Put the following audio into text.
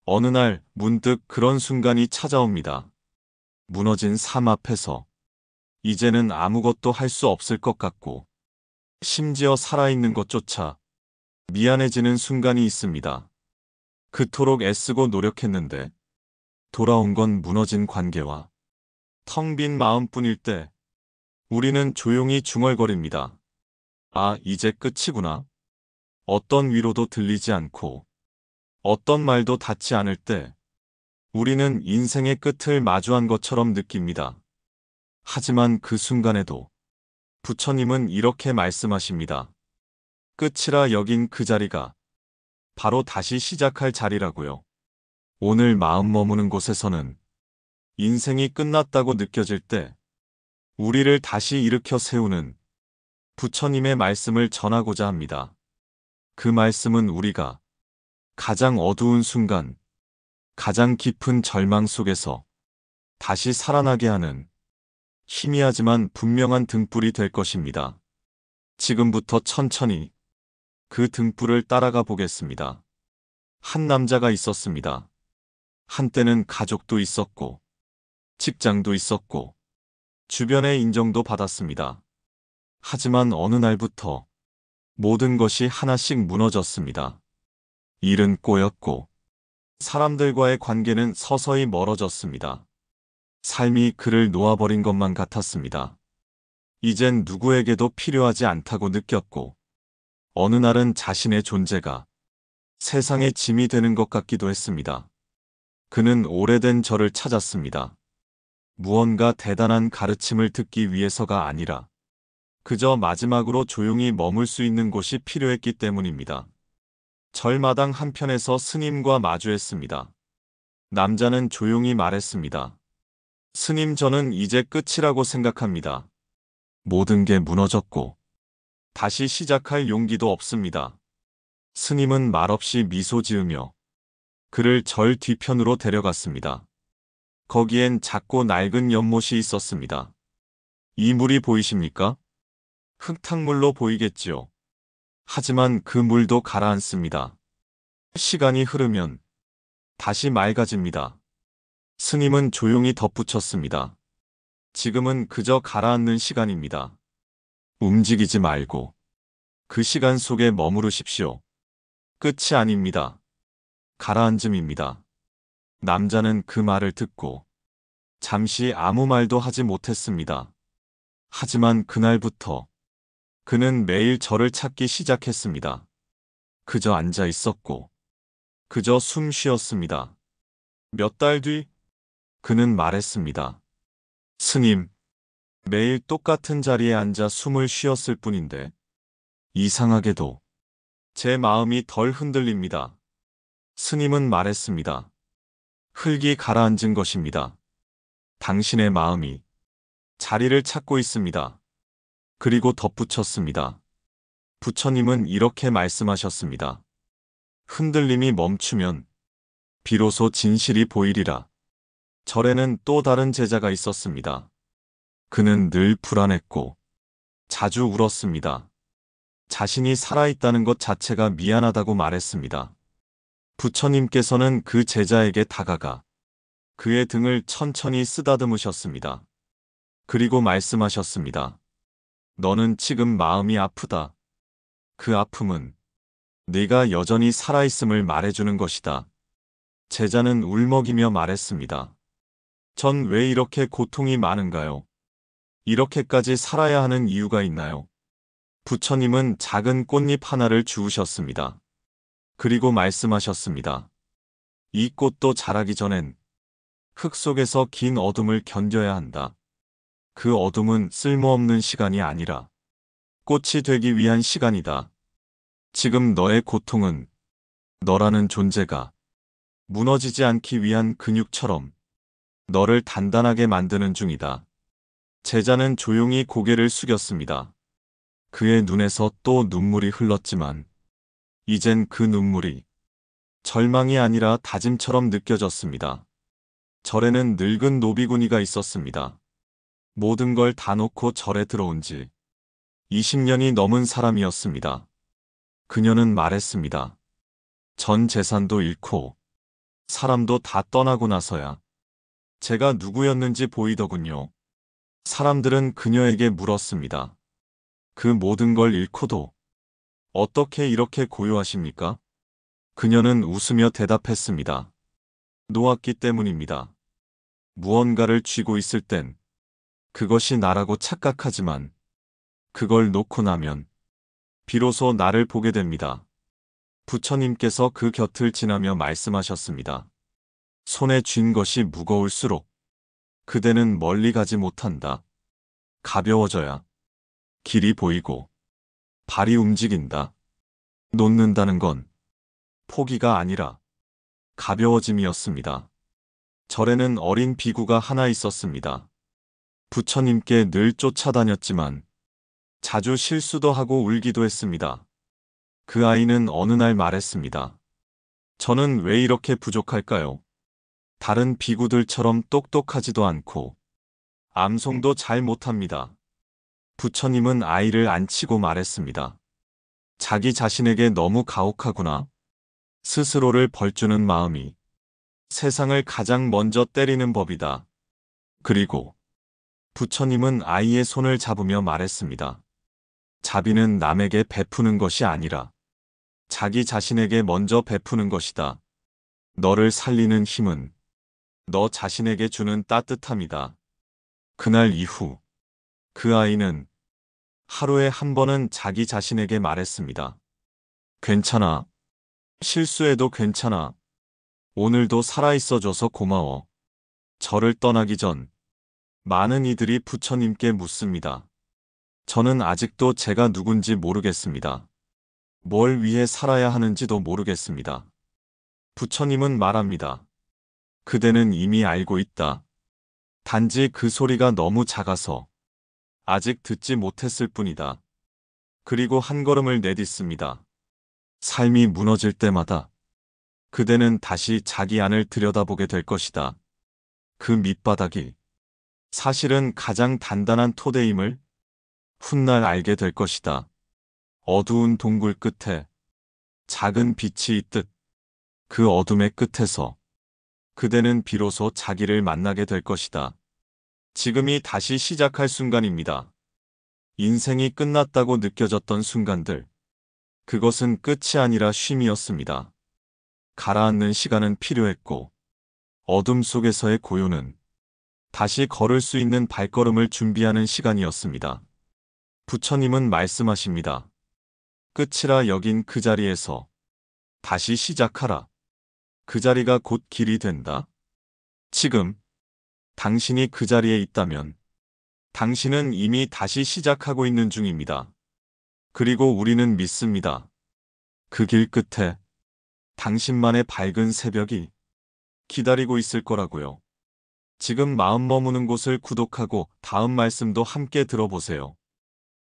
어느 날 문득 그런 순간이 찾아옵니다. 무너진 삶 앞에서 이제는 아무것도 할 수 없을 것 같고, 심지어 살아있는 것조차 미안해지는 순간이 있습니다. 그토록 애쓰고 노력했는데 돌아온 건 무너진 관계와 텅 빈 마음뿐일 때 우리는 조용히 중얼거립니다. 아, 이제 끝이구나. 어떤 위로도 들리지 않고 어떤 말도 닿지 않을 때 우리는 인생의 끝을 마주한 것처럼 느낍니다. 하지만 그 순간에도 부처님은 이렇게 말씀하십니다. 끝이라 여긴 그 자리가 바로 다시 시작할 자리라고요. 오늘 마음 머무는 곳에서는 인생이 끝났다고 느껴질 때 우리를 다시 일으켜 세우는 부처님의 말씀을 전하고자 합니다. 그 말씀은 우리가 가장 어두운 순간, 가장 깊은 절망 속에서 다시 살아나게 하는 희미하지만 분명한 등불이 될 것입니다. 지금부터 천천히 그 등불을 따라가 보겠습니다. 한 남자가 있었습니다. 한때는 가족도 있었고, 직장도 있었고, 주변의 인정도 받았습니다. 하지만 어느 날부터 모든 것이 하나씩 무너졌습니다. 일은 꼬였고, 사람들과의 관계는 서서히 멀어졌습니다. 삶이 그를 놓아버린 것만 같았습니다. 이젠 누구에게도 필요하지 않다고 느꼈고, 어느 날은 자신의 존재가 세상의 짐이 되는 것 같기도 했습니다. 그는 오래된 저를 찾았습니다. 무언가 대단한 가르침을 듣기 위해서가 아니라 그저 마지막으로 조용히 머물 수 있는 곳이 필요했기 때문입니다. 절마당 한편에서 스님과 마주했습니다. 남자는 조용히 말했습니다. 스님, 저는 이제 끝이라고 생각합니다. 모든 게 무너졌고 다시 시작할 용기도 없습니다. 스님은 말없이 미소 지으며 그를 절 뒤편으로 데려갔습니다. 거기엔 작고 낡은 연못이 있었습니다. 이 물이 보이십니까? 흙탕물로 보이겠지요. 하지만 그 물도 가라앉습니다. 시간이 흐르면 다시 맑아집니다. 스님은 조용히 덧붙였습니다. 지금은 그저 가라앉는 시간입니다. 움직이지 말고 그 시간 속에 머무르십시오. 끝이 아닙니다. 가라앉음입니다. 남자는 그 말을 듣고 잠시 아무 말도 하지 못했습니다. 하지만 그날부터 그는 매일 저를 찾기 시작했습니다. 그저 앉아 있었고, 그저 숨 쉬었습니다. 몇 달 뒤, 그는 말했습니다. 스님, 매일 똑같은 자리에 앉아 숨을 쉬었을 뿐인데, 이상하게도 제 마음이 덜 흔들립니다. 스님은 말했습니다. 흙이 가라앉은 것입니다. 당신의 마음이 자리를 찾고 있습니다. 그리고 덧붙였습니다. 부처님은 이렇게 말씀하셨습니다. 흔들림이 멈추면 비로소 진실이 보이리라. 절에는 또 다른 제자가 있었습니다. 그는 늘 불안했고 자주 울었습니다. 자신이 살아있다는 것 자체가 미안하다고 말했습니다. 부처님께서는 그 제자에게 다가가 그의 등을 천천히 쓰다듬으셨습니다. 그리고 말씀하셨습니다. 너는 지금 마음이 아프다. 그 아픔은 네가 여전히 살아있음을 말해주는 것이다. 제자는 울먹이며 말했습니다. 전 왜 이렇게 고통이 많은가요? 이렇게까지 살아야 하는 이유가 있나요? 부처님은 작은 꽃잎 하나를 주우셨습니다. 그리고 말씀하셨습니다. 이 꽃도 자라기 전엔 흙 속에서 긴 어둠을 견뎌야 한다. 그 어둠은 쓸모없는 시간이 아니라 꽃이 되기 위한 시간이다. 지금 너의 고통은 너라는 존재가 무너지지 않기 위한 근육처럼 너를 단단하게 만드는 중이다. 제자는 조용히 고개를 숙였습니다. 그의 눈에서 또 눈물이 흘렀지만 이젠 그 눈물이 절망이 아니라 다짐처럼 느껴졌습니다. 절에는 늙은 노비구니가 있었습니다. 모든 걸 다 놓고 절에 들어온 지 20년이 넘은 사람이었습니다. 그녀는 말했습니다. 전 재산도 잃고 사람도 다 떠나고 나서야 제가 누구였는지 보이더군요. 사람들은 그녀에게 물었습니다. 그 모든 걸 잃고도 어떻게 이렇게 고요하십니까? 그녀는 웃으며 대답했습니다. 놓았기 때문입니다. 무언가를 쥐고 있을 땐 그것이 나라고 착각하지만 그걸 놓고 나면 비로소 나를 보게 됩니다. 부처님께서 그 곁을 지나며 말씀하셨습니다. 손에 쥔 것이 무거울수록 그대는 멀리 가지 못한다. 가벼워져야 길이 보이고 발이 움직인다. 놓는다는 건 포기가 아니라 가벼워짐이었습니다. 절에는 어린 비구가 하나 있었습니다. 부처님께 늘 쫓아다녔지만 자주 실수도 하고 울기도 했습니다. 그 아이는 어느 날 말했습니다. 저는 왜 이렇게 부족할까요? 다른 비구들처럼 똑똑하지도 않고 암송도 잘 못합니다. 부처님은 아이를 안치고 말했습니다. 자기 자신에게 너무 가혹하구나. 스스로를 벌주는 마음이 세상을 가장 먼저 때리는 법이다. 그리고 부처님은 아이의 손을 잡으며 말했습니다. 자비는 남에게 베푸는 것이 아니라 자기 자신에게 먼저 베푸는 것이다. 너를 살리는 힘은 너 자신에게 주는 따뜻함이다. 그날 이후 그 아이는 하루에 한 번은 자기 자신에게 말했습니다. 괜찮아. 실수해도 괜찮아. 오늘도 살아있어줘서 고마워. 저를 떠나기 전 많은 이들이 부처님께 묻습니다. 저는 아직도 제가 누군지 모르겠습니다. 뭘 위해 살아야 하는지도 모르겠습니다. 부처님은 말합니다. 그대는 이미 알고 있다. 단지 그 소리가 너무 작아서 아직 듣지 못했을 뿐이다. 그리고 한 걸음을 내딛습니다. 삶이 무너질 때마다 그대는 다시 자기 안을 들여다보게 될 것이다. 그 밑바닥이 사실은 가장 단단한 토대임을 훗날 알게 될 것이다. 어두운 동굴 끝에 작은 빛이 있듯 그 어둠의 끝에서 그대는 비로소 자기를 만나게 될 것이다. 지금이 다시 시작할 순간입니다. 인생이 끝났다고 느껴졌던 순간들. 그것은 끝이 아니라 쉼이었습니다. 가라앉는 시간은 필요했고 어둠 속에서의 고요는 다시 걸을 수 있는 발걸음을 준비하는 시간이었습니다. 부처님은 말씀하십니다. 끝이라 여긴 그 자리에서 다시 시작하라. 그 자리가 곧 길이 된다. 지금 당신이 그 자리에 있다면 당신은 이미 다시 시작하고 있는 중입니다. 그리고 우리는 믿습니다. 그 길 끝에 당신만의 밝은 새벽이 기다리고 있을 거라고요. 지금 마음 머무는 곳을 구독하고 다음 말씀도 함께 들어보세요.